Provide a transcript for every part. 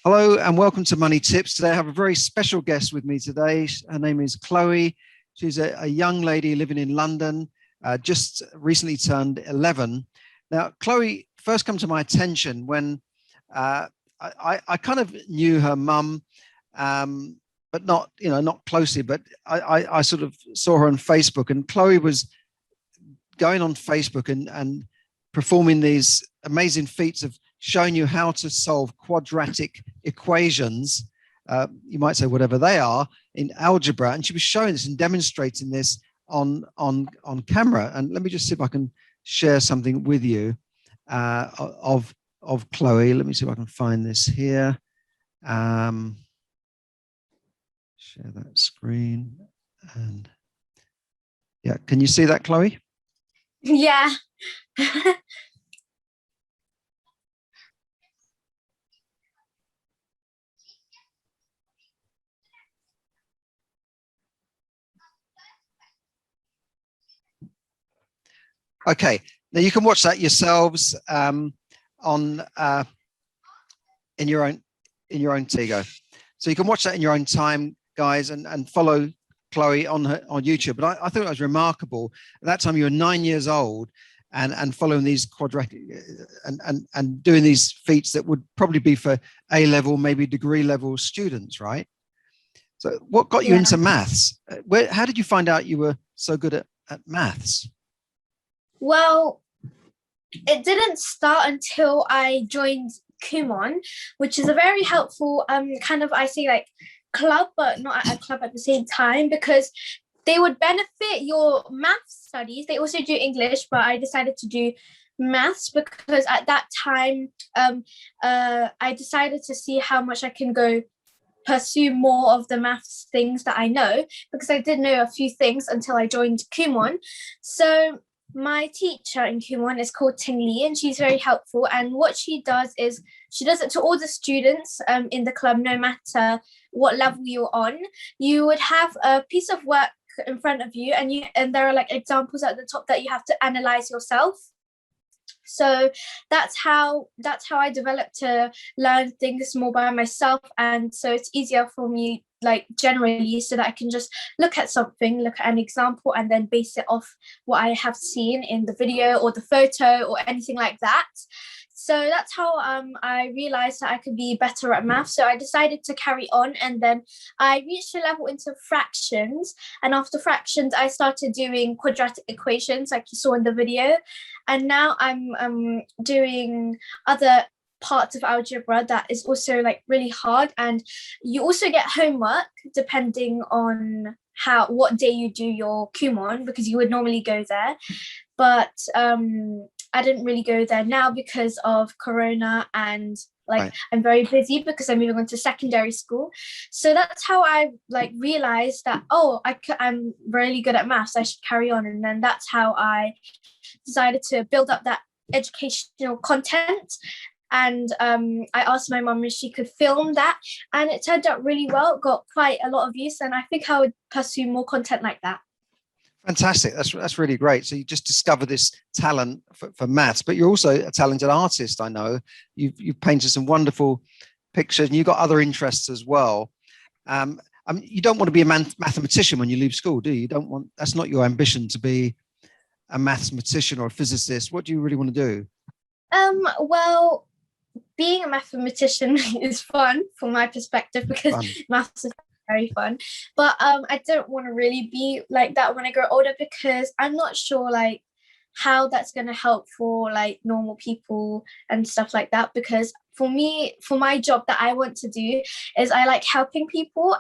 Hello and welcome to Money Tips. Today I have a very special guest with me today. Her name is Chloe. She's a young lady living in London, just recently turned 11. Now, Chloe first come to my attention when I kind of knew her mum, but not, not closely, but I sort of saw her on Facebook, and Chloe was going on Facebook and performing these amazing feats of showing you how to solve quadratic equations, you might say whatever they are, in algebra. And she was showing this and demonstrating this on camera. And let me just see if I can share something with you of Chloe. Let me see if I can find this here. Share that screen. And yeah, can you see that, Chloe? Yeah. Okay, now you can watch that yourselves in your own Tigo. So you can watch that in your own time, guys, and follow Chloe on YouTube. But I thought it was remarkable. At that time, you were 9 years old, and following these quadratic and doing these feats that would probably be for A-level, maybe degree level students, right? So what got you into maths? How did you find out you were so good at maths? Well, it didn't start until I joined Kumon, which is a very helpful kind of, I say, like club, but not at a club at the same time, because they would benefit your math studies. They also do English, but I decided to do maths because at that time I decided to see how much I can go pursue more of the maths things that I know, because I did know a few things until I joined Kumon. So my teacher in Kumon is called Ting Lee, and she's very helpful. And what she does is she does it to all the students in the club, no matter what level you're on. You would have a piece of work in front of you, and there are like examples at the top that you have to analyze yourself. So that's how I developed to learn things more by myself, and so it's easier for me, like generally, so that I can just look at something, look at an example, and then base it off what I have seen in the video or the photo or anything like that. So that's how I realized that I could be better at math. So I decided to carry on, and then I reached a level into fractions. And after fractions, I started doing quadratic equations, like you saw in the video. And now I'm doing other parts of algebra that is also like really hard. And you also get homework depending on what day you do your Kumon, because you would normally go there. But I didn't really go there now because of Corona, and right. I'm very busy because I'm moving on to secondary school. So that's how I realized that, I'm really good at maths, I should carry on. And then that's how I decided to build up that educational content. And I asked my mum if she could film that, and it turned out really well. It got quite a lot of views, and I think I would pursue more content like that. Fantastic. That's really great. So you just discovered this talent for maths, but you're also a talented artist. I know you've painted some wonderful pictures, and you've got other interests as well. You don't want to be a mathematician when you leave school, do you? That's not your ambition to be a mathematician or a physicist. What do you really want to do? Well, being a mathematician is fun from my perspective, because maths is very fun, but I don't want to really be like that when I grow older, because I'm not sure how that's going to help for normal people and stuff like that. Because for me, for my job that I want to do, is I like helping people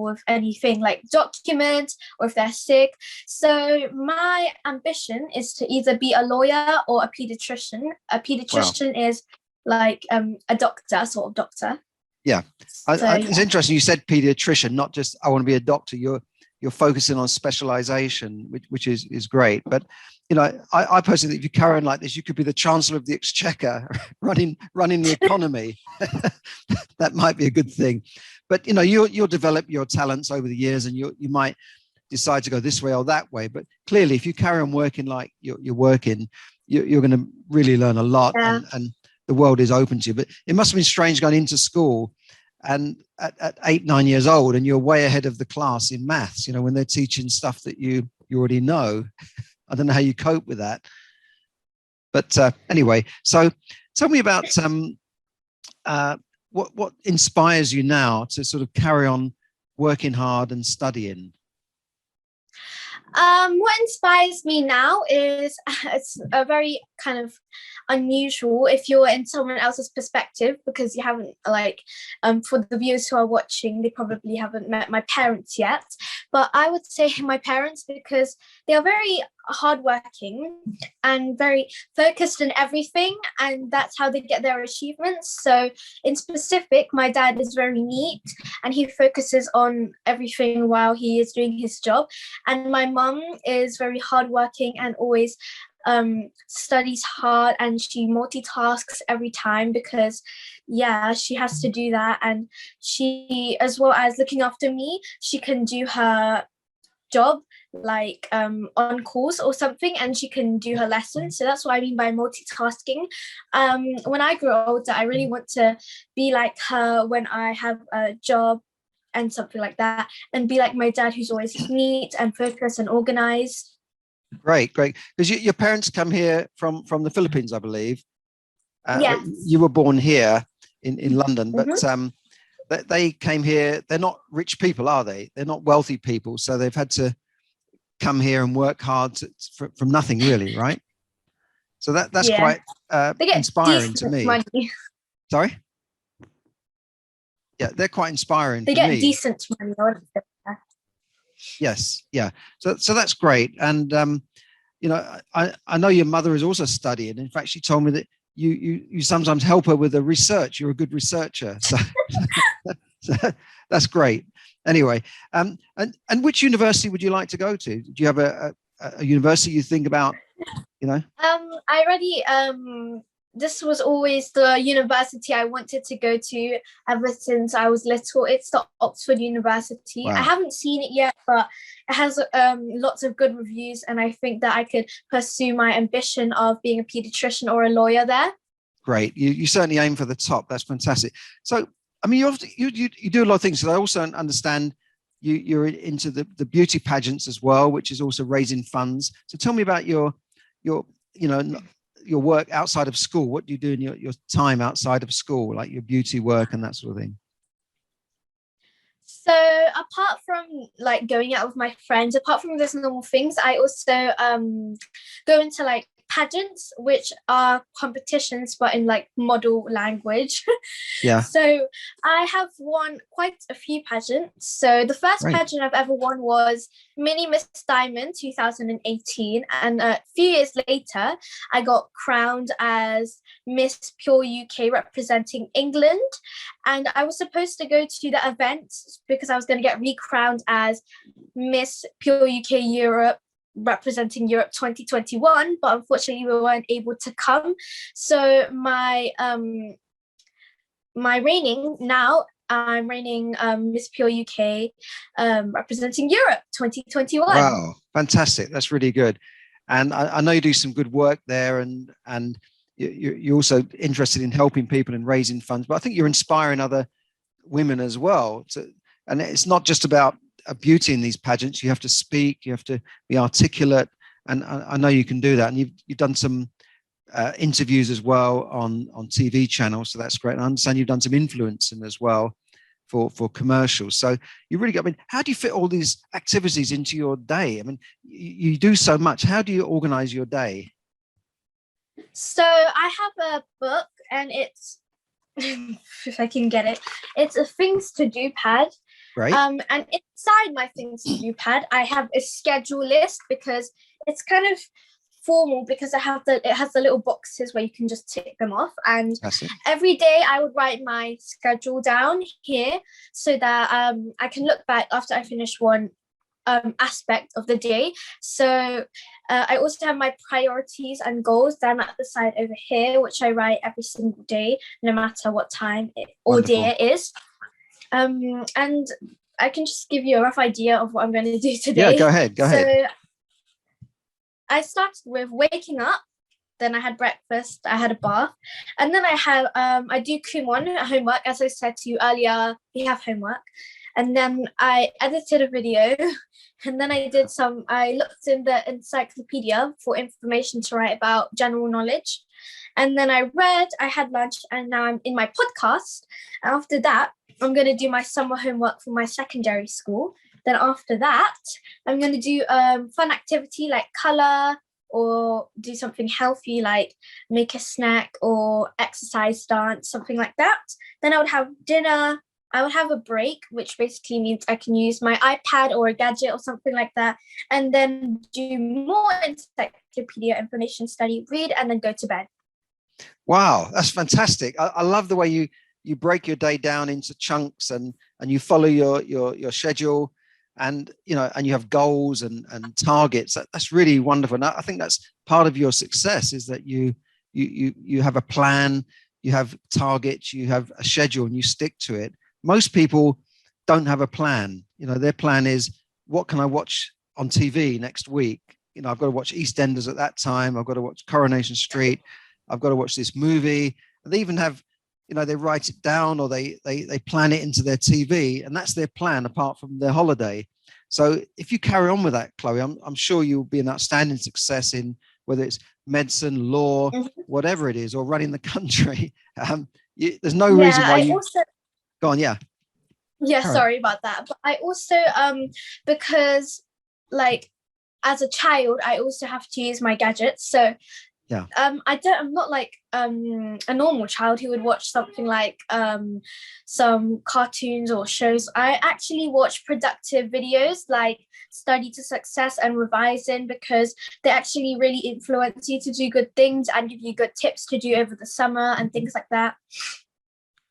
with anything, like documents or if they're sick. So my ambition is to either be a lawyer or a pediatrician. A pediatrician is like a doctor, sort of doctor. Yeah. It's interesting you said pediatrician, not just I want to be a doctor. You're focusing on specialization, which is great. But I personally think if you carry on like this, you could be the Chancellor of the Exchequer, running the economy. That might be a good thing. But you'll develop your talents over the years, and you might decide to go this way or that way. But clearly, if you carry on working like you're working, you're going to really learn a lot. Yeah. And the world is open to you. But it must have been strange going into school and at 8, 9 years old, and you're way ahead of the class in maths, you know, when they're teaching stuff that you already know. I don't know how you cope with that. But anyway, so tell me about what inspires you now to sort of carry on working hard and studying? What inspires me now is it's a very kind of unusual if you're in someone else's perspective, because you haven't for the viewers who are watching, they probably haven't met my parents yet, but I would say my parents, because they are very hardworking and very focused in everything, and that's how they get their achievements. So in specific, my dad is very neat and he focuses on everything while he is doing his job, and my mum is very hardworking and always studies hard, and she multitasks every time because she has to do that. And she, as well as looking after me, she can do her job on calls or something, and she can do her lessons. So that's what I mean by multitasking. When I grow older, I really want to be like her when I have a job and something like that, and be like my dad, who's always neat and focused and organized. Great. Because your parents come here from the Philippines, I believe. Yes. You were born here in London, but they came here. They're not rich people, are they? They're not wealthy people, so they've had to come here and work hard from nothing, really, right? So that's quite inspiring to me. Money. Sorry? Yeah, they're quite inspiring. They get decent money. Yes, yeah. So that's great. And you know, I know your mother is also studying. In fact, she told me that you sometimes help her with the research. You're a good researcher. So, so that's great. Anyway, and which university would you like to go to? Do you have a university you think about? You know. I already this was always the university I wanted to go to ever since I was little. It's the Oxford University. Wow. I haven't seen it yet, but it has lots of good reviews, and I think that I could pursue my ambition of being a pediatrician or a lawyer there. Great. You certainly aim for the top. That's fantastic. So, I mean, you do a lot of things. So I also understand you're into the beauty pageants as well, which is also raising funds. So tell me about your work outside of school. What do you do in your time outside of school, like your beauty work and that sort of thing? So apart from like going out with my friends, apart from those normal things, I also go into like pageants, which are competitions but in like model language. Yeah. So I have won quite a few pageants. So the first pageant I've ever won was Mini Miss Diamond 2018, and a few years later I got crowned as Miss Pure UK representing England, and I was supposed to go to the event because I was going to get recrowned as Miss Pure UK Europe representing Europe 2021, but unfortunately we weren't able to come. So my reigning now, I'm reigning Miss Pure UK representing Europe 2021. Wow, fantastic. That's really good. And I know you do some good work there, and you're also interested in helping people and raising funds, but I think you're inspiring other women as well. And it's not just about beauty in these pageants. You have to speak, you have to be articulate, and I know you can do that. And you've done some interviews as well on TV channels, so that's great. And I understand you've done some influencing as well for commercials. So you really got. I mean, how do you fit all these activities into your day? I mean, you do so much. How do you organize your day? So I have a book, and it's if I can get it, it's a things to do pad. Right. And inside my things to do pad, I have a schedule list, because it's kind of formal, because it has the little boxes where you can just tick them off. And every day I would write my schedule down here so that I can look back after I finish one aspect of the day. So I also have my priorities and goals down at the side over here, which I write every single day, no matter what time or day it is. And I can just give you a rough idea of what I'm going to do today. Yeah, go ahead. So I started with waking up, then I had breakfast, I had a bath, and then I do Kumon homework. As I said to you earlier, we have homework. And then I edited a video, and then I looked in the encyclopedia for information to write about general knowledge. And then I read, I had lunch, and now I'm in my podcast. And after that, I'm going to do my summer homework for my secondary school. Then after that, I'm going to do fun activity like color, or do something healthy like make a snack or exercise, dance, something like that. Then I would have dinner. I would have a break, which basically means I can use my iPad or a gadget or something like that, and then do more encyclopedia information study, read, and then go to bed. Wow, that's fantastic. I love the way you break your day down into chunks, and you follow your schedule, and and you have goals and targets. That's really wonderful. And I think that's part of your success, is that you have a plan, you have targets, you have a schedule, and you stick to it. Most people don't have a plan. Their plan is, what can I watch on TV next week? I've got to watch EastEnders at that time. I've got to watch Coronation Street. I've got to watch this movie. And they even have, they write it down, or they plan it into their TV, and that's their plan apart from their holiday. So if you carry on with that, Chloe, I'm sure you'll be an outstanding success in whether it's medicine, law, whatever it is, or running the country. There's no reason why you... Go on, yeah. Yeah, sorry about that. But I also, because like as a child, I also have to use my gadgets. So yeah, I'm not like a normal child who would watch something like some cartoons or shows. I actually watch productive videos like Study to Success and Revising, because they actually really influence you to do good things and give you good tips to do over the summer and things like that.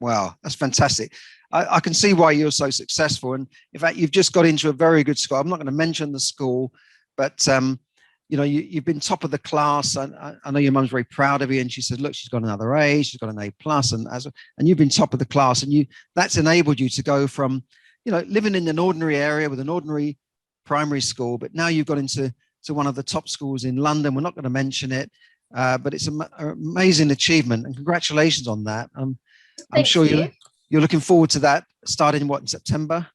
Wow, that's fantastic. I can see why you're so successful. And in fact, you've just got into a very good school. I'm not going to mention the school, but you've been top of the class. I know your mum's very proud of you, and she says, look, she's got another A, she's got an A plus, and you've been top of the class, and that's enabled you to go from, living in an ordinary area with an ordinary primary school, but now you've got into one of the top schools in London. We're not going to mention it, but it's an amazing achievement, and congratulations on that. I'm sure you're looking forward to that, starting in September?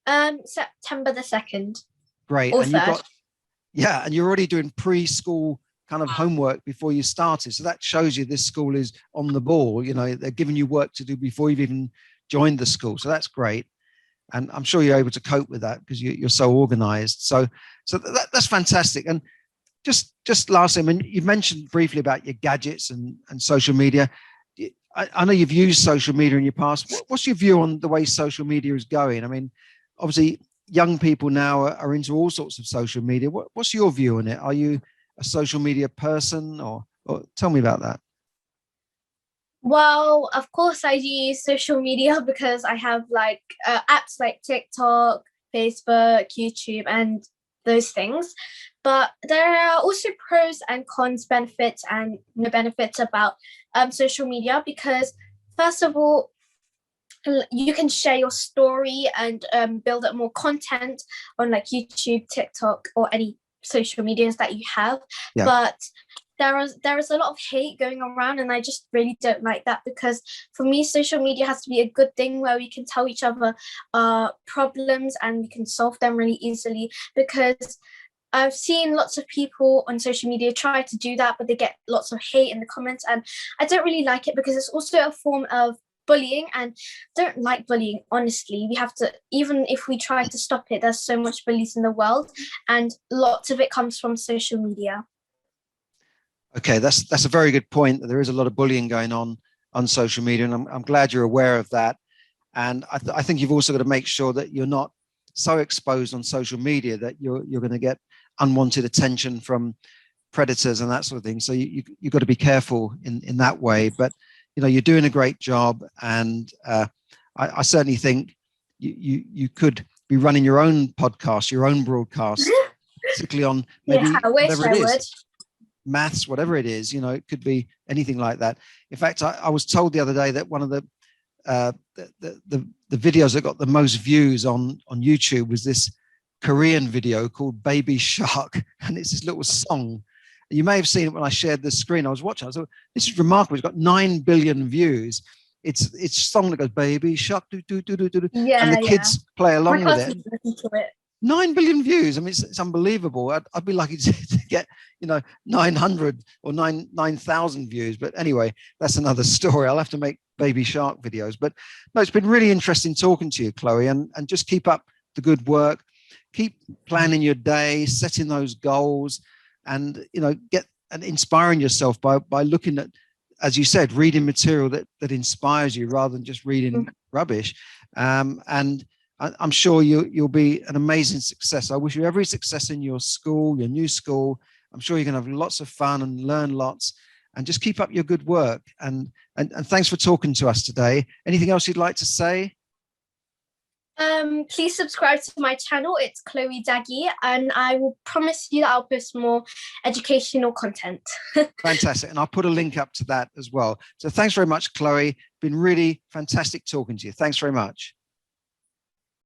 September the 2nd. Great. Or and 3rd. And you're already doing preschool kind of homework before you started. So that shows you this school is on the ball. They're giving you work to do before you've even joined the school. So that's great. And I'm sure you're able to cope with that because you're so organized. So that's fantastic. And just lastly, I mean, you've mentioned briefly about your gadgets and social media. I know you've used social media in your past. What's your view on the way social media is going? I mean, obviously, young people now are into all sorts of social media. What's your view on it? Are you a social media person, or tell me about that? Well, of course, I use social media because I have like apps like TikTok, Facebook, YouTube, and those things. But there are also pros and cons, benefits and no benefits about social media, because first of all, you can share your story and build up more content on like YouTube, TikTok, or any social medias that you have. Yeah. But there is a lot of hate going around, and I just really don't like that, because for me, social media has to be a good thing where we can tell each other problems and we can solve them really easily. Because I've seen lots of people on social media try to do that, but they get lots of hate in the comments, and I don't really like it because it's also a form of bullying, and don't like bullying. Honestly, we have to, even if we try to stop it, there's so much bullies in the world, and lots of it comes from social media. Okay, that's a very good point. There is a lot of bullying going on social media, and I'm glad you're aware of that. And I think you've also got to make sure that you're not so exposed on social media that you're going to get unwanted attention from predators and that sort of thing. So you've got to be careful in that way. But you're doing a great job, and I certainly think you could be running your own podcast, your own broadcast, particularly on maybe whatever it is, maths, whatever it is. It could be anything like that. In fact, I was told the other day that one of the videos that got the most views on YouTube was this Korean video called Baby Shark, and it's this little song. You may have seen it when I shared the screen. I was watching. I thought, this is remarkable. It's got 9 billion views. It's a song that goes, baby shark, do, do, do, do, do, Yeah, and the kids play my along with it. cousins listen to it. 9 billion views. I mean, it's unbelievable. I'd be lucky to get, 900 or 9,000 views. But anyway, that's another story. I'll have to make baby shark videos. But no, it's been really interesting talking to you, Chloe, and just keep up the good work. Keep planning your day, setting those goals, and get and inspiring yourself by looking at, as you said, reading material that inspires you rather than just reading rubbish. And I'm sure you'll be an amazing success. I wish you every success in your school, your new school. I'm sure you're going to have lots of fun and learn lots, and just keep up your good work. And thanks for talking to us today. Anything else you'd like to say? Please subscribe to my channel. It's Chloe Daggy, and I will promise you that I'll post more educational content. Fantastic. And I'll put a link up to that as well. So thanks very much, Chloe. Been really fantastic talking to you. Thanks very much.